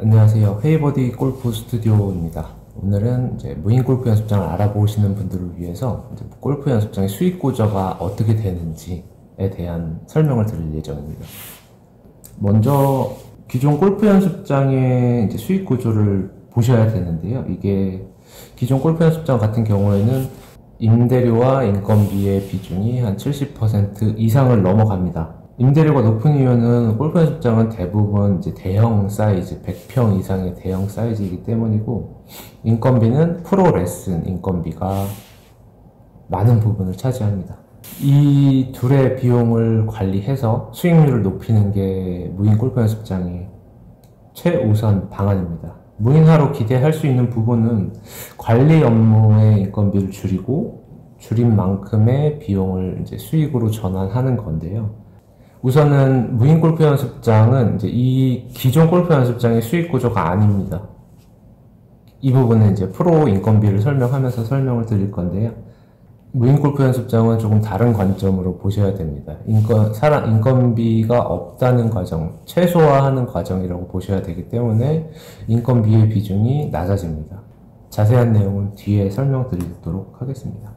안녕하세요. 헤이버디 골프 스튜디오입니다. 오늘은 이제 무인 골프 연습장을 알아보시는 분들을 위해서 이제 골프 연습장의 수익 구조가 어떻게 되는지에 대한 설명을 드릴 예정입니다. 먼저 기존 골프 연습장의 이제 수익 구조를 보셔야 되는데요. 이게 기존 골프 연습장 같은 경우에는 임대료와 인건비의 비중이 한 70% 이상을 넘어갑니다. 임대료가 높은 이유는 골프 연습장은 대부분 이제 대형 사이즈, 100평 이상의 대형 사이즈이기 때문이고, 인건비는 프로 레슨 인건비가 많은 부분을 차지합니다. 이 둘의 비용을 관리해서 수익률을 높이는 게 무인 골프 연습장의 최우선 방안입니다. 무인화로 기대할 수 있는 부분은 관리 업무의 인건비를 줄인 만큼의 비용을 이제 수익으로 전환하는 건데요. 우선은 무인 골프 연습장은 이제 이 기존 골프 연습장의 수익 구조가 아닙니다. 이 부분은 이제 프로 인건비를 설명하면서 설명을 드릴 건데요. 무인 골프 연습장은 조금 다른 관점으로 보셔야 됩니다. 인건비가 없다는 과정, 최소화하는 과정이라고 보셔야 되기 때문에 인건비의 비중이 낮아집니다. 자세한 내용은 뒤에 설명드리도록 하겠습니다.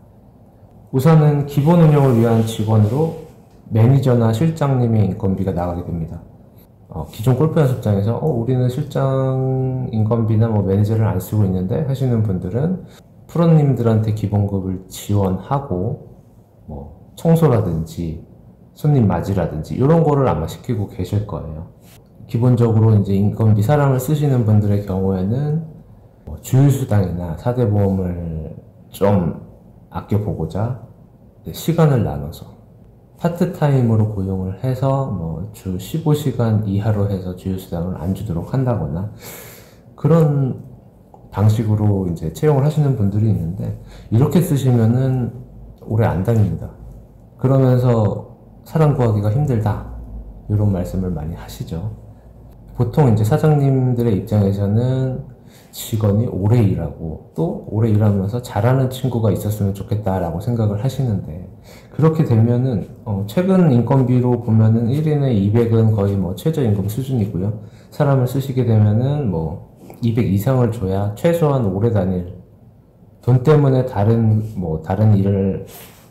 우선은 기본 운영을 위한 직원으로 매니저나 실장님의 인건비가 나가게 됩니다. 기존 골프 연습장에서 우리는 실장 인건비나 매니저를 안 쓰고 있는데 하시는 분들은 프로님들한테 기본급을 지원하고 청소라든지 손님 맞이라든지 이런 거를 아마 시키고 계실 거예요. 기본적으로 이제 인건비 사람을 쓰시는 분들의 경우에는 주유수당이나 사대보험을 좀 아껴보고자 시간을 나눠서 파트타임으로 고용을 해서 주 15시간 이하로 해서 주유수당을 안 주도록 한다거나 그런 방식으로 이제 채용을 하시는 분들이 있는데, 이렇게 쓰시면은 오래 안 다닙니다. 그러면서 사람 구하기가 힘들다, 이런 말씀을 많이 하시죠. 보통 이제 사장님들의 입장에서는 직원이 오래 일하고 또 오래 일하면서 잘하는 친구가 있었으면 좋겠다라고 생각을 하시는데, 그렇게 되면은 최근 인건비로 보면은 1인에 200은 거의 최저임금 수준이고요. 사람을 쓰시게 되면은 200 이상을 줘야 최소한 오래 다닐, 돈 때문에 다른 일을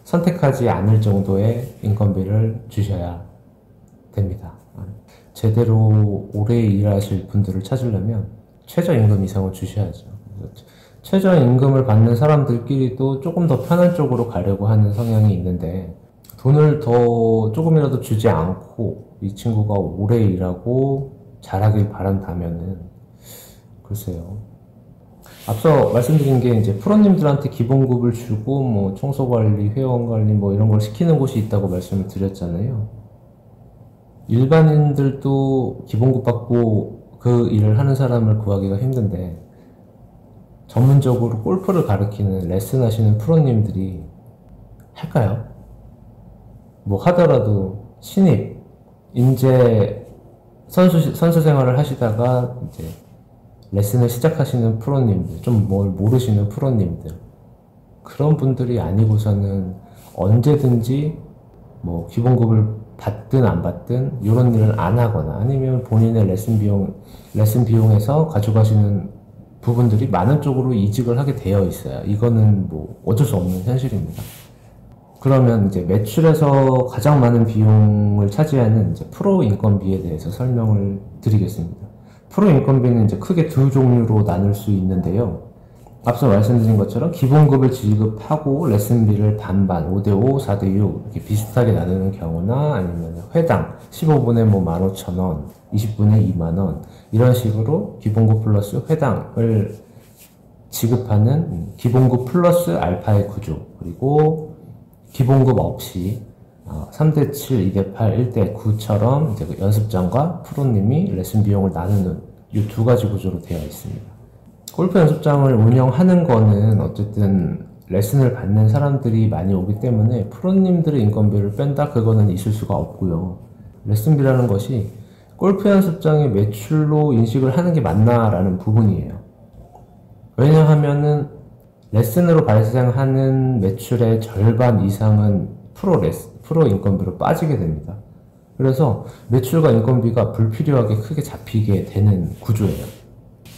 선택하지 않을 정도의 인건비를 주셔야 됩니다. 제대로 오래 일하실 분들을 찾으려면 최저임금 이상을 주셔야죠. 최저임금을 받는 사람들끼리도 조금 더 편한 쪽으로 가려고 하는 성향이 있는데, 돈을 더 조금이라도 주지 않고 이 친구가 오래 일하고 잘하길 바란다면은, 글쎄요. 앞서 말씀드린 게 이제 프로님들한테 기본급을 주고 청소관리, 회원관리 이런 걸 시키는 곳이 있다고 말씀을 드렸잖아요. 일반인들도 기본급 받고 그 일을 하는 사람을 구하기가 힘든데, 전문적으로 골프를 가르치는 레슨 하시는 프로님들이 할까요? 하더라도 신입, 이제 선수 생활을 하시다가 이제 레슨을 시작하시는 프로님들, 좀 뭘 모르시는 프로님들, 그런 분들이 아니고서는 언제든지 기본급을 받든 안 받든 이런 일을 안 하거나, 아니면 본인의 레슨 비용에서 가져가시는 부분들이 많은 쪽으로 이직을 하게 되어 있어요. 이거는 어쩔 수 없는 현실입니다. 그러면 이제 매출에서 가장 많은 비용을 차지하는 이제 프로 인건비에 대해서 설명을 드리겠습니다. 프로 인건비는 이제 크게 두 종류로 나눌 수 있는데요. 앞서 말씀드린 것처럼 기본급을 지급하고 레슨비를 반반, 5대5, 4대6 이렇게 비슷하게 나누는 경우나, 아니면 회당 15분에 15,000원, 20분에 2만원, 이런 식으로 기본급 플러스 회당을 지급하는 기본급 플러스 알파의 구조, 그리고 기본급 없이 3대7, 2대8, 1대9처럼 이제 연습장과 프로님이 레슨 비용을 나누는 이 두 가지 구조로 되어 있습니다. 골프 연습장을 운영하는 거는 어쨌든 레슨을 받는 사람들이 많이 오기 때문에 프로님들의 인건비를 뺀다, 그거는 있을 수가 없고요. 레슨비라는 것이 골프 연습장의 매출로 인식을 하는 게 맞나라는 부분이에요. 왜냐하면은 레슨으로 발생하는 매출의 절반 이상은 프로 인건비로 빠지게 됩니다. 그래서 매출과 인건비가 불필요하게 크게 잡히게 되는 구조예요.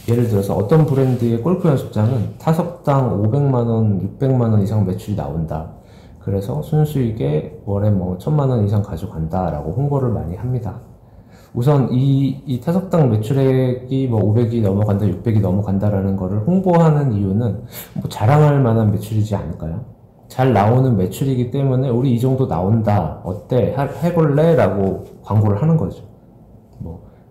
예를 들어서 어떤 브랜드의 골프 연습장은 타석당 500만원, 600만원 이상 매출이 나온다. 그래서 순수익에 월에 뭐 1000만원 이상 가져간다 라고 홍보를 많이 합니다. 우선 이 타석당 매출액이 뭐 500이 넘어간다, 600이 넘어간다라는 거를 홍보하는 이유는 뭐 자랑할 만한 매출이지 않을까요? 잘 나오는 매출이기 때문에 우리 이 정도 나온다, 어때? 해볼래? 라고 광고를 하는 거죠.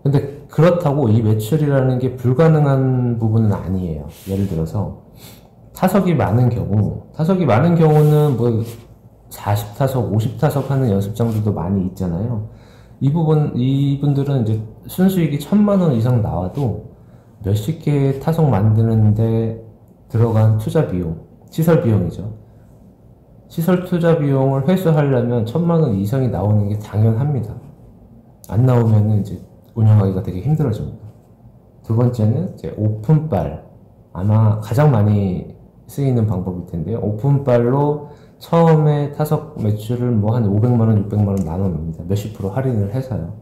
근데 그렇다고 이 매출이라는 게 불가능한 부분은 아니에요. 예를 들어서 타석이 많은 경우는 뭐 40타석, 50타석 하는 연습장들도 많이 있잖아요. 이분들은 이제 순수익이 1000만원 이상 나와도 몇십 개의 타석 만드는데 들어간 투자 비용, 시설 비용이죠. 시설 투자 비용을 회수하려면 1000만원 이상이 나오는 게 당연합니다. 안 나오면은 이제 운영하기가 되게 힘들어집니다. 두 번째는 이제 오픈발. 아마 가장 많이 쓰이는 방법일 텐데요. 오픈발로 처음에 타석 매출을 뭐 한 500만원, 600만원 나눠놓습니다. 몇십 프로 할인을 해서요.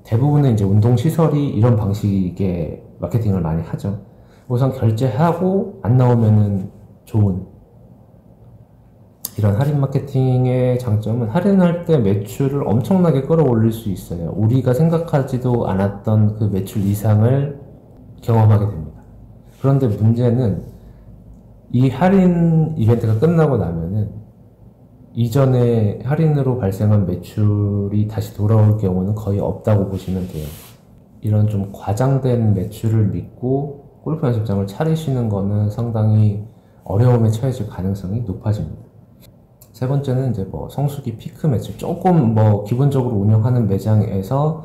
대부분은 이제 운동시설이 이런 방식의 마케팅을 많이 하죠. 우선 결제하고 안 나오면은 좋은 이런 할인 마케팅의 장점은 할인할 때 매출을 엄청나게 끌어올릴 수 있어요. 우리가 생각하지도 않았던 그 매출 이상을 경험하게 됩니다. 그런데 문제는 이 할인 이벤트가 끝나고 나면은 이전에 할인으로 발생한 매출이 다시 돌아올 경우는 거의 없다고 보시면 돼요. 이런 좀 과장된 매출을 믿고 골프 연습장을 차리시는 거는 상당히 어려움에 처해질 가능성이 높아집니다. 세 번째는 이제 뭐 성수기 피크 매출, 조금 뭐 기본적으로 운영하는 매장에서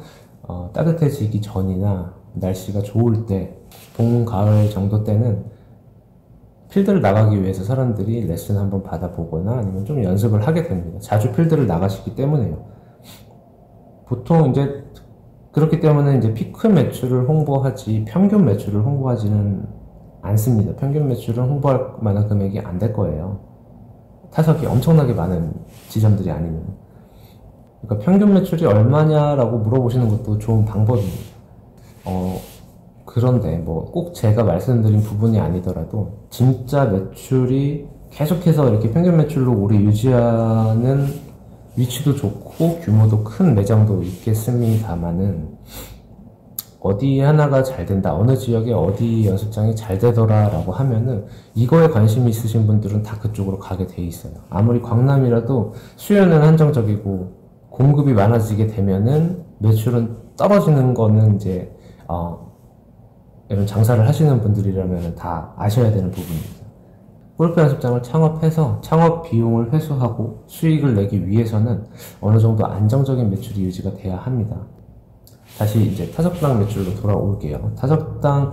따뜻해지기 전이나 날씨가 좋을 때, 봄, 가을 정도 때는 필드를 나가기 위해서 사람들이 레슨 한번 받아보거나 아니면 좀 연습을 하게 됩니다. 자주 필드를 나가시기 때문에요. 보통 이제 그렇기 때문에 이제 피크 매출을 홍보하지 평균 매출을 홍보하지는 않습니다. 평균 매출을 홍보할 만한 금액이 안 될 거예요. 타석이 엄청나게 많은 지점들이 아니면. 그러니까 평균 매출이 얼마냐라고 물어보시는 것도 좋은 방법입니다. 그런데 뭐 꼭 제가 말씀드린 부분이 아니더라도 진짜 매출이 계속해서 이렇게 평균 매출로 오래 유지하는 위치도 좋고 규모도 큰 매장도 있겠습니다만은 어디 하나가 잘 된다, 어느 지역에 어디 연습장이 잘 되더라 라고 하면은 이거에 관심이 있으신 분들은 다 그쪽으로 가게 돼 있어요. 아무리 광남이라도 수요는 한정적이고 공급이 많아지게 되면은 매출은 떨어지는 거는 이제 이런 장사를 하시는 분들이라면 다 아셔야 되는 부분입니다. 골프 연습장을 창업해서 창업 비용을 회수하고 수익을 내기 위해서는 어느 정도 안정적인 매출이 유지가 돼야 합니다. 다시 이제 타석당 매출로 돌아올게요. 타석당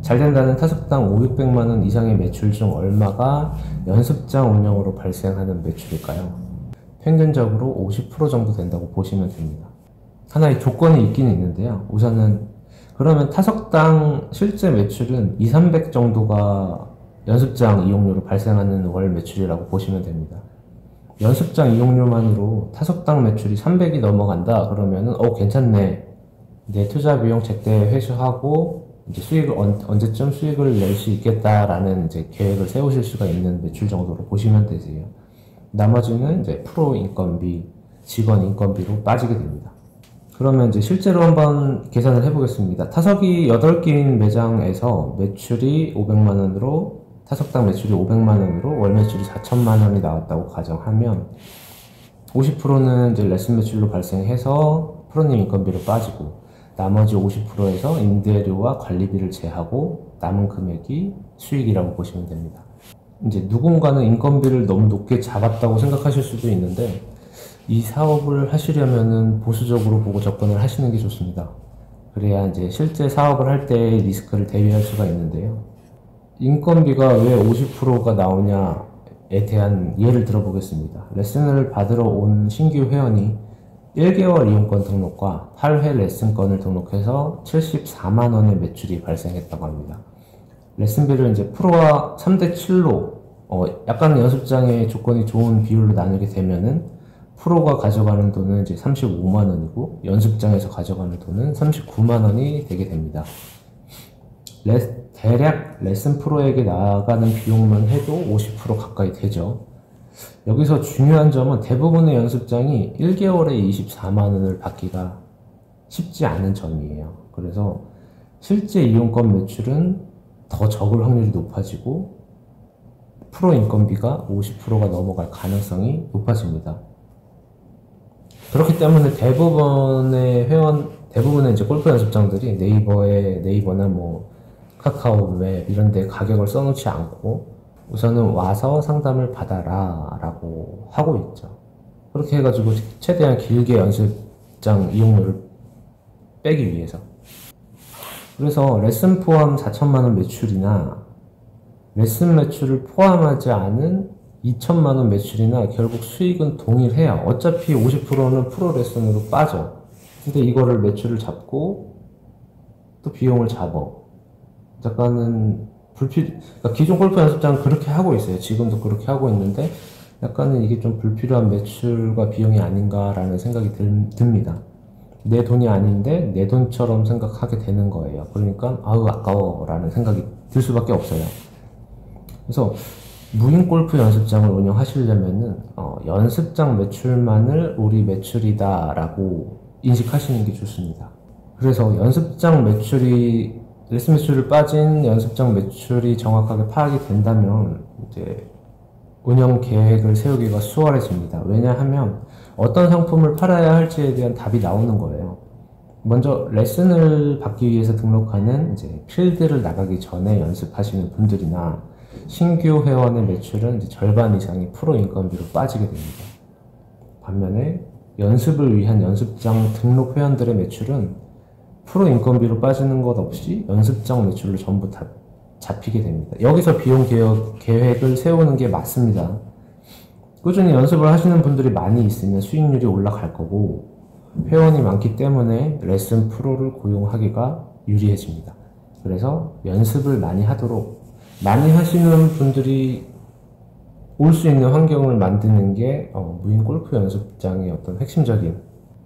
잘 된다는 타석당 5, 600만원 이상의 매출 중 얼마가 연습장 운영으로 발생하는 매출일까요? 평균적으로 50% 정도 된다고 보시면 됩니다. 하나의 조건이 있긴 있는데요. 우선은 그러면 타석당 실제 매출은 2, 300 정도가 연습장 이용료로 발생하는 월 매출이라고 보시면 됩니다. 연습장 이용료만으로 타석당 매출이 300이 넘어간다 그러면은 괜찮네, 내 투자 비용 제때 회수하고 이제 수익을 언제쯤 수익을 낼 수 있겠다라는 이제 계획을 세우실 수가 있는 매출 정도로 보시면 되세요. 나머지는 이제 프로 인건비, 직원 인건비로 빠지게 됩니다. 그러면 이제 실제로 한번 계산을 해보겠습니다. 타석이 8개인 매장에서 매출이 500만원으로 타석당 매출이 500만원으로 월 매출이 4천만원이 나왔다고 가정하면 50%는 이제 레슨 매출로 발생해서 프로님 인건비로 빠지고 나머지 50%에서 임대료와 관리비를 제하고 남은 금액이 수익이라고 보시면 됩니다. 이제 누군가는 인건비를 너무 높게 잡았다고 생각하실 수도 있는데 이 사업을 하시려면은 보수적으로 보고 접근을 하시는 게 좋습니다. 그래야 이제 실제 사업을 할 때의 리스크를 대비할 수가 있는데요. 인건비가 왜 50%가 나오냐에 대한 예를 들어보겠습니다. 레슨을 받으러 온 신규 회원이 1개월 이용권 등록과 8회 레슨권을 등록해서 74만원의 매출이 발생했다고 합니다. 레슨비를 이제 프로와 3대7로 약간 연습장의 조건이 좋은 비율로 나누게 되면은 프로가 가져가는 돈은 이제 35만원이고 연습장에서 가져가는 돈은 39만원이 되게 됩니다. 대략 레슨 프로에게 나가는 비용만 해도 50% 가까이 되죠. 여기서 중요한 점은 대부분의 연습장이 1개월에 24만 원을 받기가 쉽지 않은 점이에요. 그래서 실제 이용권 매출은 더 적을 확률이 높아지고 프로 인건비가 50%가 넘어갈 가능성이 높아집니다. 그렇기 때문에 대부분의 이제 골프 연습장들이 네이버나 뭐 카카오 웹 이런 데 가격을 써놓지 않고 우선은 와서 상담을 받아라 라고 하고 있죠. 그렇게 해가지고 최대한 길게 연습장 이용료를 빼기 위해서. 그래서 레슨 포함 4천만원 매출이나 레슨 매출을 포함하지 않은 2천만원 매출이나 결국 수익은 동일해요. 어차피 50%는 프로 레슨으로 빠져. 근데 이거를 매출을 잡고 또 비용을 잡아. 약간은 그러니까 기존 골프 연습장은 그렇게 하고 있어요. 지금도 그렇게 하고 있는데 약간은 이게 좀 불필요한 매출과 비용이 아닌가라는 생각이 듭니다. 내 돈이 아닌데 내 돈처럼 생각하게 되는 거예요. 그러니까 아우 아까워라는 생각이 들 수밖에 없어요. 그래서 무인 골프 연습장을 운영하시려면은 연습장 매출만을 우리 매출이다라고 인식하시는 게 좋습니다. 그래서 레슨 매출을 빠진 연습장 매출이 정확하게 파악이 된다면 이제 운영 계획을 세우기가 수월해집니다. 왜냐하면 어떤 상품을 팔아야 할지에 대한 답이 나오는 거예요. 먼저 레슨을 받기 위해서 등록하는 이제 필드를 나가기 전에 연습하시는 분들이나 신규 회원의 매출은 이제 절반 이상이 프로 인건비로 빠지게 됩니다. 반면에 연습을 위한 연습장 등록 회원들의 매출은 프로 인건비로 빠지는 것 없이 연습장 매출로 전부 다 잡히게 됩니다. 여기서 비용 계획을 세우는 게 맞습니다. 꾸준히 연습을 하시는 분들이 많이 있으면 수익률이 올라갈 거고 회원이 많기 때문에 레슨 프로를 고용하기가 유리해집니다. 그래서 연습을 많이 하시는 분들이 올 수 있는 환경을 만드는 게 무인 골프 연습장의 어떤 핵심적인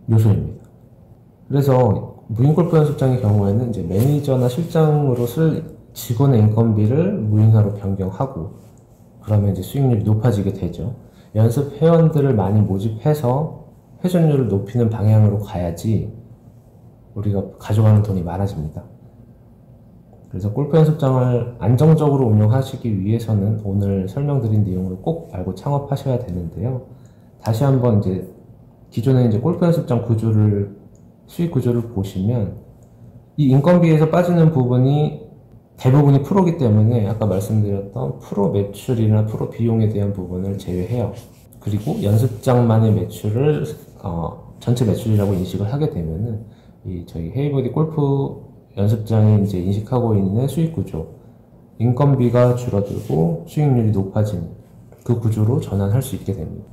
요소입니다. 그래서 무인 골프 연습장의 경우에는 이제 매니저나 실장으로 쓸 직원의 인건비를 무인화로 변경하고 그러면 이제 수익률이 높아지게 되죠. 연습 회원들을 많이 모집해서 회전율을 높이는 방향으로 가야지 우리가 가져가는 돈이 많아집니다. 그래서 골프 연습장을 안정적으로 운영하시기 위해서는 오늘 설명드린 내용을 꼭 알고 창업하셔야 되는데요. 다시 한번 이제 기존의 이제 골프 연습장 수익 구조를 보시면 이 인건비에서 빠지는 부분이 대부분이 프로기 때문에 아까 말씀드렸던 프로 매출이나 프로 비용에 대한 부분을 제외해요. 그리고 연습장만의 매출을 전체 매출이라고 인식을 하게 되면은 저희 헤이버디 골프 연습장이 이제 인식하고 있는 수익 구조, 인건비가 줄어들고 수익률이 높아진 그 구조로 전환할 수 있게 됩니다.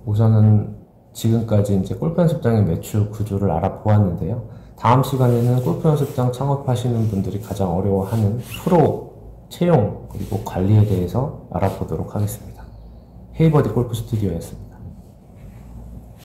우선은 지금까지 이제 골프 연습장의 매출 구조를 알아보았는데요. 다음 시간에는 골프 연습장 창업하시는 분들이 가장 어려워하는 프로 채용 그리고 관리에 대해서 알아보도록 하겠습니다. 헤이버디 골프 스튜디오였습니다.